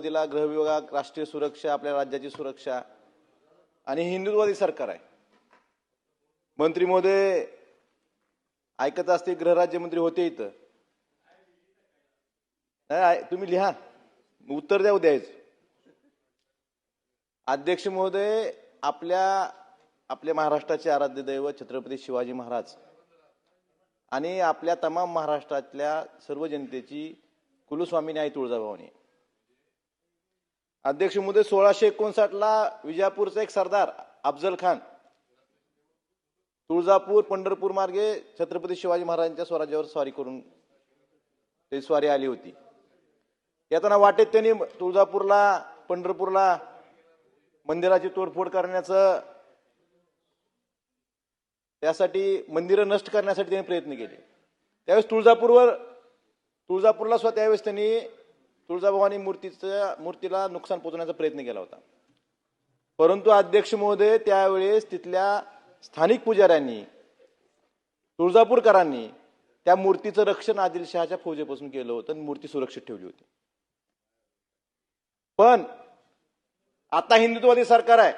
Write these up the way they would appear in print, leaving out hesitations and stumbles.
हिंदुत्ववादीला गृह विभाग, राष्ट्रीय सुरक्षा, आपल्या राज्याची सुरक्षा आणि हिंदुत्ववादी सरकार आहे। मंत्री महोदय ऐकत असते, गृहराज्यमंत्री होते इथं, नाही तुम्ही लिहा, उत्तर द्या उद्याच। अध्यक्ष महोदय, आपल्या महाराष्ट्राचे आराध्य दैवत छत्रपती शिवाजी महाराज आणि आपल्या तमाम महाराष्ट्रातल्या सर्व जनतेची कुलस्वामिनी आई तुळजाभवानी। अध्यक्ष महोदय, 1659 ला विजापूरचा एक सरदार अफजल खान तुळजापूर पंढरपूर मार्गे छत्रपती शिवाजी महाराजांच्या स्वराज्यावर स्वारी करून ते स्वारी आली होती। येताना वाटेत त्यांनी तुळजापूरला पंढरपूरला मंदिराची तोडफोड करण्याचं, त्यासाठी मंदिरं नष्ट करण्यासाठी त्यांनी प्रयत्न केले। त्यावेळेस तुळजापूरला स्वतः त्यावेळेस त्यांनी तुळजाभवानी मूर्तीला नुकसान पोहोचवण्याचा प्रयत्न केला होता। परंतु अध्यक्ष महोदय, त्यावेळेस तिथल्या स्थानिक पुजाऱ्यांनी, तुळजापूरकरांनी त्या मूर्तीचं रक्षण आदिलशहाच्या फौजेपासून केलं होतं आणि मूर्ती सुरक्षित ठेवली होती। पण आता हिंदुत्ववादी सरकार आहे,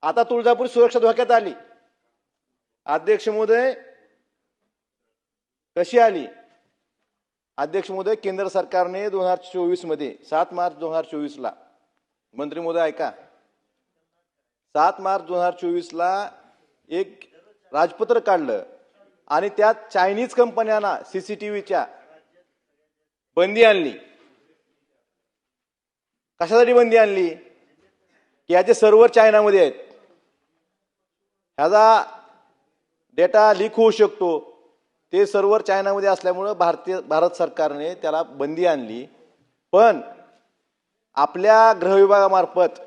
आता तुळजापूर सुरक्षा धोक्यात आली। अध्यक्ष महोदय, कशी आली? अध्यक्ष महोदय, केंद्र सरकारने 2024 मध्ये 7 मार्च 2024 ला, मंत्री महोदय ऐका, 7 मार्च 2024 ला एक राजपत्र काढलं आणि त्यात चायनीज कंपन्यांना सीसीटीव्हीच्या बंदी आणली। कशासाठी बंदी आणली? की याचे सर्व्हर चायनामध्ये आहेत, ह्याचा डेटा लीक होऊ शकतो, ते सर्व्हर चायनामध्ये असल्यामुळे भारत सरकारने त्याला बंदी आणली। पण आपल्या गृह विभागामार्फत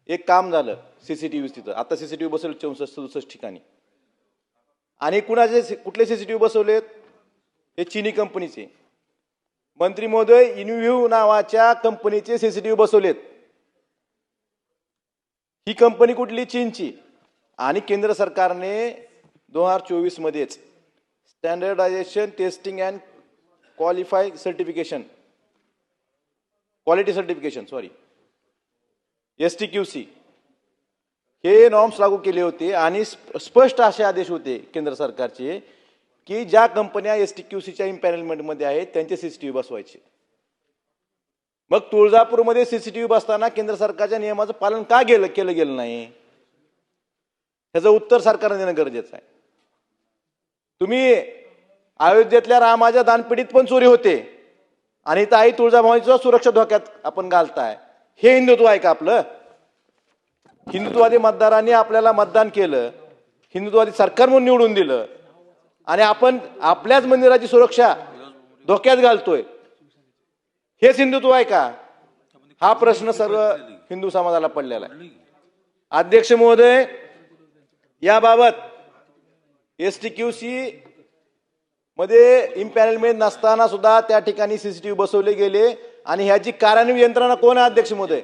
एक काम झालं, सीसीटीव्ही तिथं आता सीसीटीव्ही बसवले 64-67 ठिकाणी। आणि कुठले सीसीटीव्ही बसवलेत? हे चीनी कंपनीचे। मंत्री महोदय, इनव्ह्यू नावाच्या कंपनीचे सीसीटीव्ही बसवलेत। ही कंपनी कुठली? चीनची। आणि केंद्र सरकारने 2024 मध्येच standardization testing and quality certification STQC हे नॉर्म्स लागू केले होते आणि स्पष्ट असे आदेश होते केंद्र सरकारचे की ज्या कंपन्या STQCच्या इम्पॅनलमेंट मध्ये आहेत त्यांचे सीसीटीव्ही बसवायचे। मग तुळजापूरमध्ये सीसीटीव्ही बसताना केंद्र सरकारच्या नियमाचं पालन का केलं गेलं नाही? ह्याचं उत्तर सरकारने देणं गरजेचं आहे। तुम्ही अयोध्येतल्या रामाच्या दानपेटीत पण चोरी होते आणि इथं आई तुळजाभवानीची सुरक्षा धोक्यात आपण घालताय। हे हिंदुत्व आहे का आपलं? हिंदुत्ववादी मतदारांनी आपल्याला मतदान केलं, हिंदुत्ववादी सरकार म्हणून निवडून दिलं आणि आपण आपल्याच मंदिराची सुरक्षा धोक्यात घालतोय, हेच हिंदुत्व आहे का? हा प्रश्न सर्व हिंदू समाजाला पडलेला आहे। अध्यक्ष महोदय, याबाबत STQC मध्ये इम्पॅनलमेंट नसताना सुद्धा त्या ठिकाणी सीसीटीव्ही बसवले गेले आणि ह्याची कार्यान्वित यंत्रणा कोण आहे? अध्यक्ष महोदय,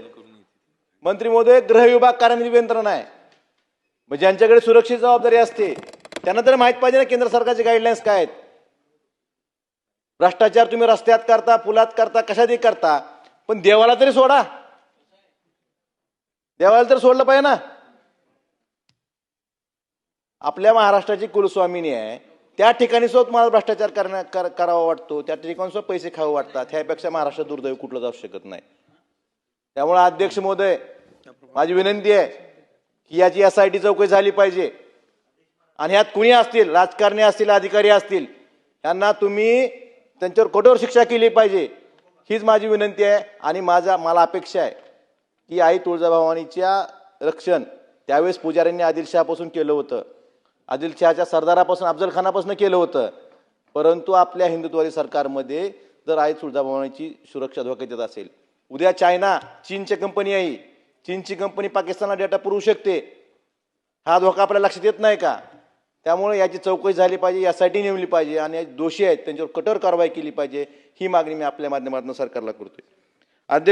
मंत्री महोदय, गृह विभाग कार्यान्वित यंत्रणा आहे। म्हणजे ज्यांच्याकडे सुरक्षेची जबाबदारी असते त्यांना तर माहित पाहिजे ना केंद्र सरकारचे गाईडलाईन्स काय आहेत। भ्रष्टाचार तुम्ही रस्त्यात करता, पुलात करता, कशातही करता, पण देवाला तरी सोडा, देवाला तर सोडलं पाहिजे ना। आपल्या महाराष्ट्राची कुलस्वामिनी आहे, त्या ठिकाणी सुद्धा तुम्हाला भ्रष्टाचार करावा वाटतो, त्या ठिकाणी सुद्धा पैसे खावं वाटतात, ह्यापेक्षा महाराष्ट्र दुर्दैव कुठलं जाऊ शकत नाही। त्यामुळे अध्यक्ष महोदय, माझी विनंती आहे की याची SIT चौकशी झाली पाहिजे आणि यात कुणी असतील, राजकारणी असतील, अधिकारी असतील, त्यांना तुम्ही त्यांच्यावर कठोर शिक्षा केली पाहिजे, हीच माझी विनंती आहे। आणि मला अपेक्षा आहे की आई तुळजाभवानीच्या रक्षण त्यावेळेस पुजाऱ्यांनी आदिलशहापासून केलं होतं, आदिलशहाच्या सरदारापासून, अफजल खानापासून केलं होतं। परंतु आपल्या हिंदुत्ववादी सरकारमध्ये जर आई तुळजाभवानीची सुरक्षा धोक्यात येत असेल, उद्या चीनची कंपनी आहे, चीनची कंपनी पाकिस्तानला डेटा पुरवू शकते, हा धोका आपल्या लक्षात येत नाही का? त्यामुळे याची चौकशी झाली पाहिजे, SIT नेमली पाहिजे आणि दोषी आहेत त्यांच्यावर कठोर कारवाई केली पाहिजे, ही मागणी मी आपल्या माध्यमातून सरकारला करतोय।